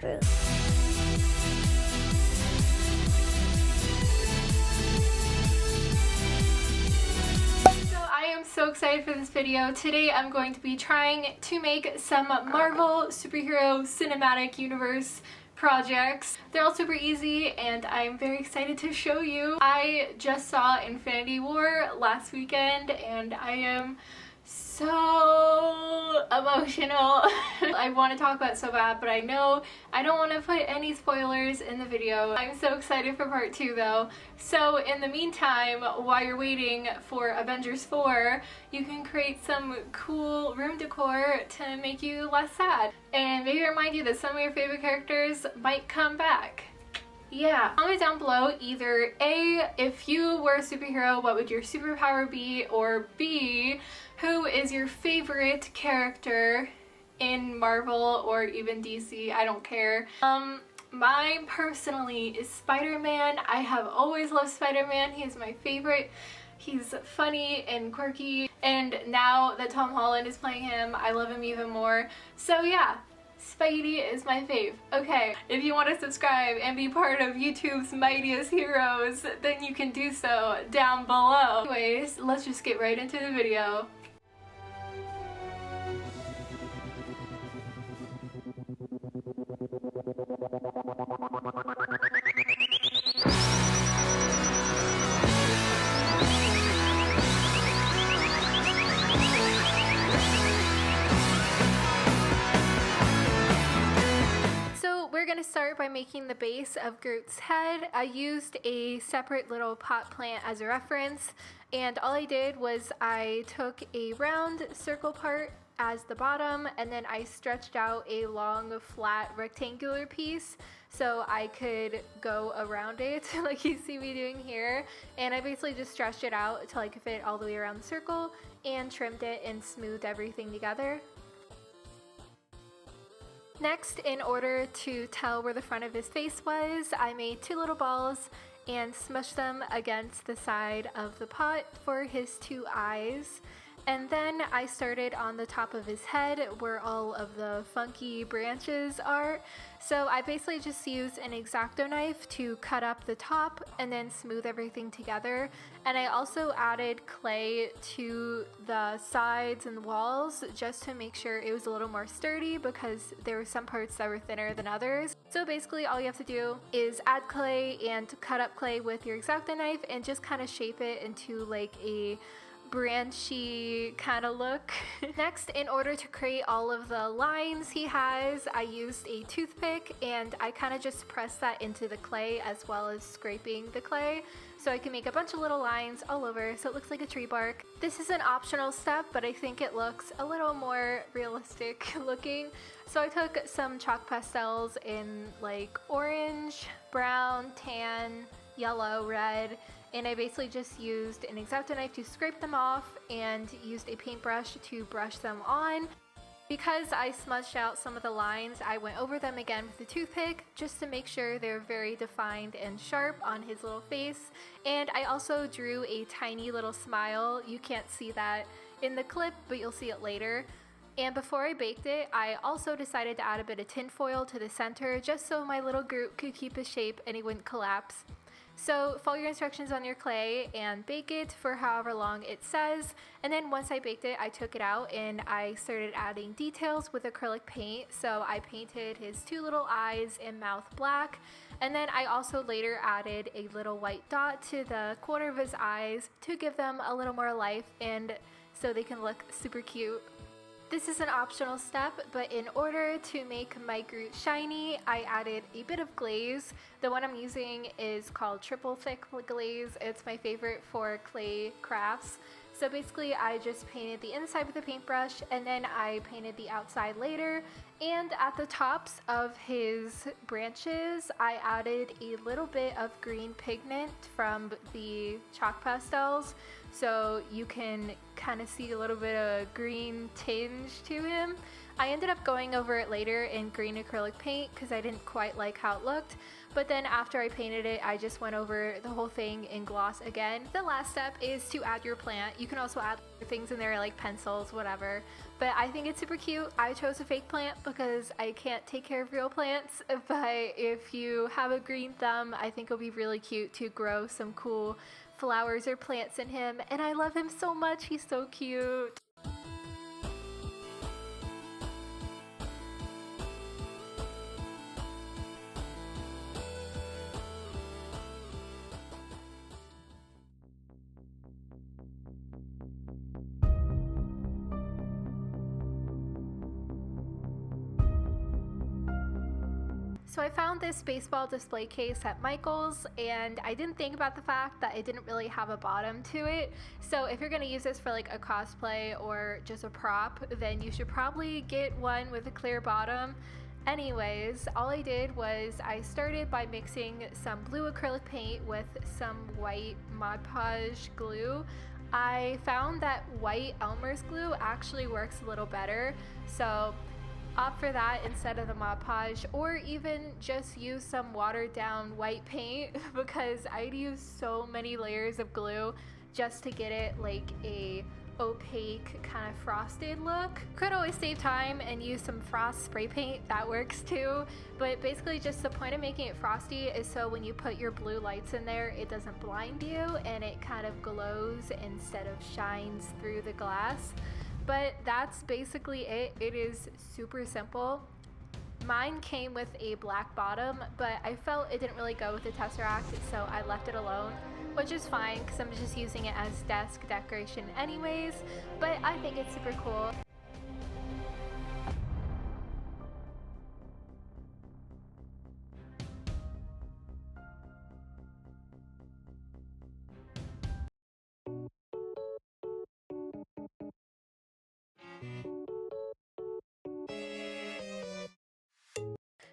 Groot. I am so excited for this video. Today I'm going to be trying to make some Marvel superhero cinematic universe projects. They're all super easy and I'm very excited to show you. I just saw Infinity War last weekend and I am so emotional. I want to talk about it so bad, but I know I don't want to put any spoilers in the video. I'm so excited for part 2 though. So in the meantime, while you're waiting for Avengers 4, you can create some cool room decor to make you less sad. And maybe remind you that some of your favorite characters might come back. Yeah, comment down below either A, if you were a superhero, what would your superpower be, or B, who is your favorite character in Marvel or even DC, I don't care. Mine personally is Spider-Man. I have always loved Spider-Man. He is my favorite. He's funny and quirky, and now that Tom Holland is playing him, I love him even more. So yeah, Spidey is my fave. Okay, if you want to subscribe and be part of YouTube's mightiest heroes, then you can do so down below. Anyways, let's just get right into the video. We're going to start by making the base of Groot's head. I used a separate little pot plant as a reference, and all I did was I took a round circle part as the bottom, and then I stretched out a long flat rectangular piece so I could go around it like you see me doing here, and I basically just stretched it out until I could fit all the way around the circle and trimmed it and smoothed everything together. Next, in order to tell where the front of his face was, I made 2 little balls and smushed them against the side of the pot for his 2 eyes. And then I started on the top of his head where all of the funky branches are. So I basically just used an X-OXO knife to cut up the top and then smooth everything together. And I also added clay to the sides and the walls just to make sure it was a little more sturdy because there were some parts that were thinner than others. So basically all you have to do is add clay and cut up clay with your X-OXO knife and just kind of shape it into like a branchy kind of look. Next, in order to create all of the lines he has, I used a toothpick and I kind of just pressed that into the clay as well as scraping the clay so I can make a bunch of little lines all over so it looks like a tree bark. This is an optional step, but I think it looks a little more realistic looking. So I took some chalk pastels in like orange, brown, tan, yellow, red, and I basically just used an X-OXO knife to scrape them off and used a paintbrush to brush them on. Because I smudged out some of the lines, I went over them again with the toothpick just to make sure they're very defined and sharp on his little face. And I also drew a tiny little smile. You can't see that in the clip, but you'll see it later. And before I baked it, I also decided to add a bit of tin foil to the center just so my little Groot could keep his shape and he wouldn't collapse. So follow your instructions on your clay and bake it for however long it says. And then once I baked it, I took it out and I started adding details with acrylic paint. So I painted his 2 little eyes and mouth black. And then I also later added a little white dot to the corner of his eyes to give them a little more life and so they can look super cute. This is an optional step, but in order to make my Groot shiny, I added a bit of glaze. The one I'm using is called triple thick glaze. It's my favorite for clay crafts. So basically I just painted the inside with a paintbrush and then I painted the outside later. And at the tops of his branches, I added a little bit of green pigment from the chalk pastels. so you can kind of see a little bit of green tinge to him. I ended up going over it later in green acrylic paint because I didn't quite like how it looked, but then after I painted it, I just went over the whole thing in gloss again. The last step is to add your plant. You can also add things in there like pencils, whatever, but I think it's super cute. I chose a fake plant because I can't take care of real plants, but if you have a green thumb, I think it'll be really cute to grow some cool flowers or plants in him, and I love him so much. He's so cute. So I found this baseball display case at Michael's, and I didn't think about the fact that it didn't really have a bottom to it. So if you're going to use this for like a cosplay or just a prop, then you should probably get one with a clear bottom. Anyways, all I did was I started by mixing some blue acrylic paint with some white Mod Podge glue. I found that white Elmer's glue actually works a little better, so opt for that instead of the Mod Podge, or even just use some watered down white paint because I'd use so many layers of glue just to get it like a opaque kind of frosted look. Could always save time and use some frost spray paint, that works too, but basically just the point of making it frosty is so when you put your blue lights in there, it doesn't blind you and it kind of glows instead of shines through the glass. But that's basically it. It is super simple. Mine came with a black bottom, but I felt it didn't really go with the Tesseract, so I left it alone, which is fine because I'm just using it as desk decoration anyways, but I think it's super cool.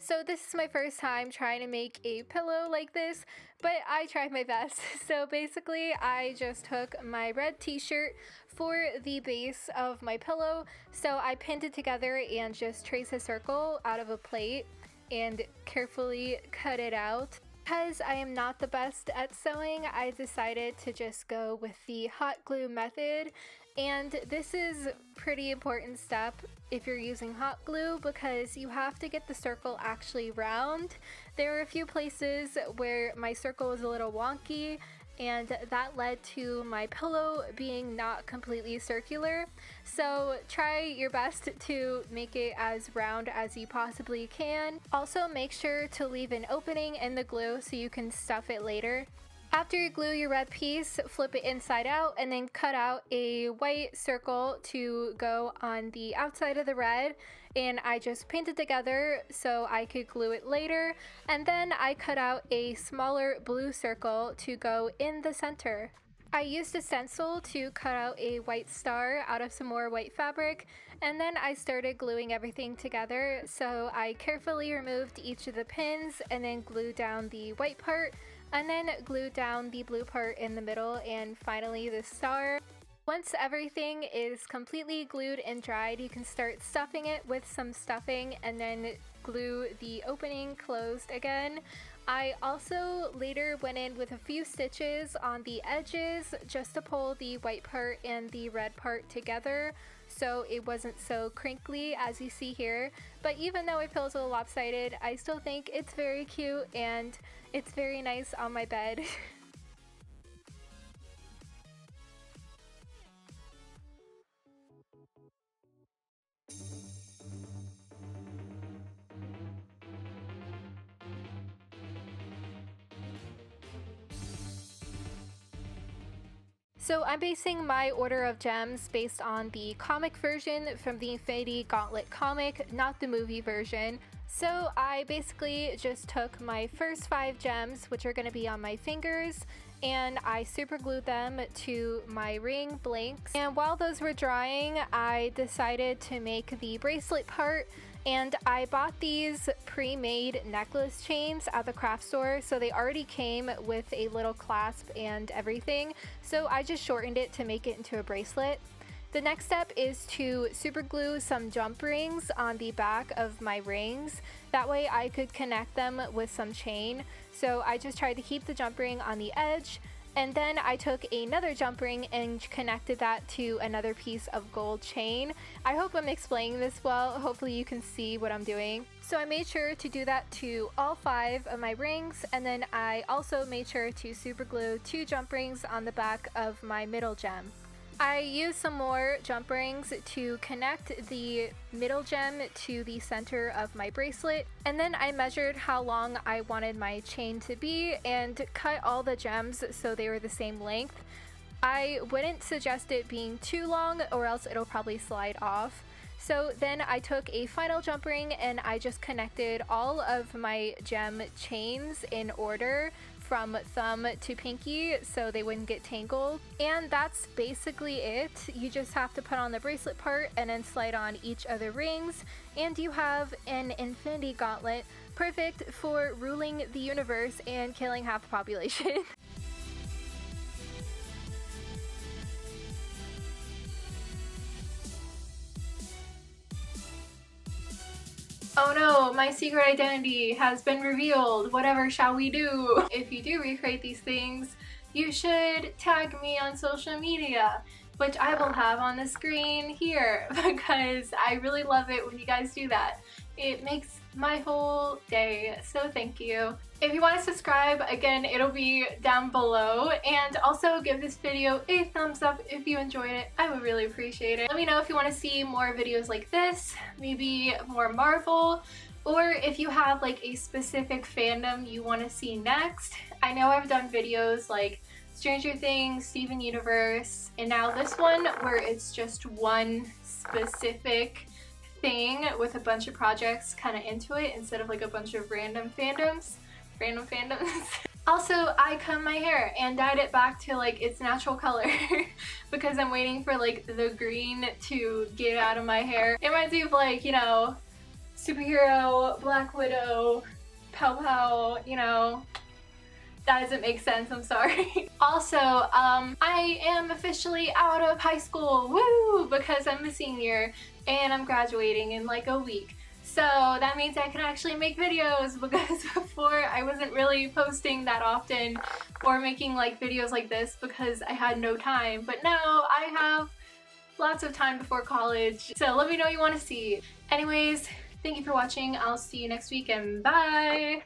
So this is my first time trying to make a pillow like this, but I tried my best. So basically I just took my red t-shirt for the base of my pillow, so I pinned it together and just traced a circle out of a plate and carefully cut it out. Because I am not the best at sewing, I decided to just go with the hot glue method, and this is pretty important step if you're using hot glue because you have to get the circle actually round. There are a few places where my circle was a little wonky, and that led to my pillow being not completely circular. So try your best to make it as round as you possibly can. Also make sure to leave an opening in the glue so you can stuff it later. After you glue your red piece, flip it inside out and then cut out a white circle to go on the outside of the red, and I just painted together so I could glue it later, and then I cut out a smaller blue circle to go in the center. I used a stencil to cut out a white star out of some more white fabric, and then I started gluing everything together. So I carefully removed each of the pins and then glued down the white part, and then glued down the blue part in the middle, and finally the star. Once everything is completely glued and dried, you can start stuffing it with some stuffing and then glue the opening closed again. I also later went in with a few stitches on the edges just to pull the white part and the red part together so it wasn't so crinkly as you see here. But even though it feels a little lopsided, I still think it's very cute and it's very nice on my bed. So I'm basing my order of gems based on the comic version from the Infinity Gauntlet comic, not the movie version. So I basically just took my first 5 gems, which are going to be on my fingers, and I super glued them to my ring blanks. And while those were drying, I decided to make the bracelet part, and I bought these pre-made necklace chains at the craft store, so they already came with a little clasp and everything, so I just shortened it to make it into a bracelet. The next step is to super glue some jump rings on the back of my rings. That way I could connect them with some chain. So I just tried to keep the jump ring on the edge, and then I took another jump ring and connected that to another piece of gold chain. I hope I'm explaining this well. Hopefully you can see what I'm doing. So I made sure to do that to all 5 of my rings, and then I also made sure to super glue 2 jump rings on the back of my middle gem. I used some more jump rings to connect the middle gem to the center of my bracelet, and then I measured how long I wanted my chain to be and cut all the gems so they were the same length. I wouldn't suggest it being too long or else it'll probably slide off. So then I took a final jump ring and I just connected all of my gem chains in order from thumb to pinky so they wouldn't get tangled. And that's basically it. You just have to put on the bracelet part and then slide on each of the rings, and you have an infinity gauntlet, perfect for ruling the universe and killing half the population. Oh no, my secret identity has been revealed. Whatever shall we do? If you do recreate these things, you should tag me on social media, which I will have on the screen here, because I really love it when you guys do that. It makes my whole day, so thank you. If you want to subscribe, again, it'll be down below, and also give this video a thumbs up if you enjoyed it. I would really appreciate it. Let me know if you want to see more videos like this, maybe more Marvel, or if you have like a specific fandom you want to see next. I know I've done videos like Stranger Things, Steven Universe, and now this one where it's just one specific thing with a bunch of projects kind of into it instead of like a bunch of random fandoms. Also, I cut my hair and dyed it back to like its natural color because I'm waiting for like the green to get out of my hair. It reminds me of like, you know, superhero, Black Widow, Pow Pow, you know. That doesn't make sense, I'm sorry. Also, I am officially out of high school, woo, because I'm a senior and I'm graduating in like a week. So that means I can actually make videos, because before I wasn't really posting that often or making like videos like this because I had no time. But now I have lots of time before college. So let me know what you want to see. Anyways, thank you for watching. I'll see you next week and bye!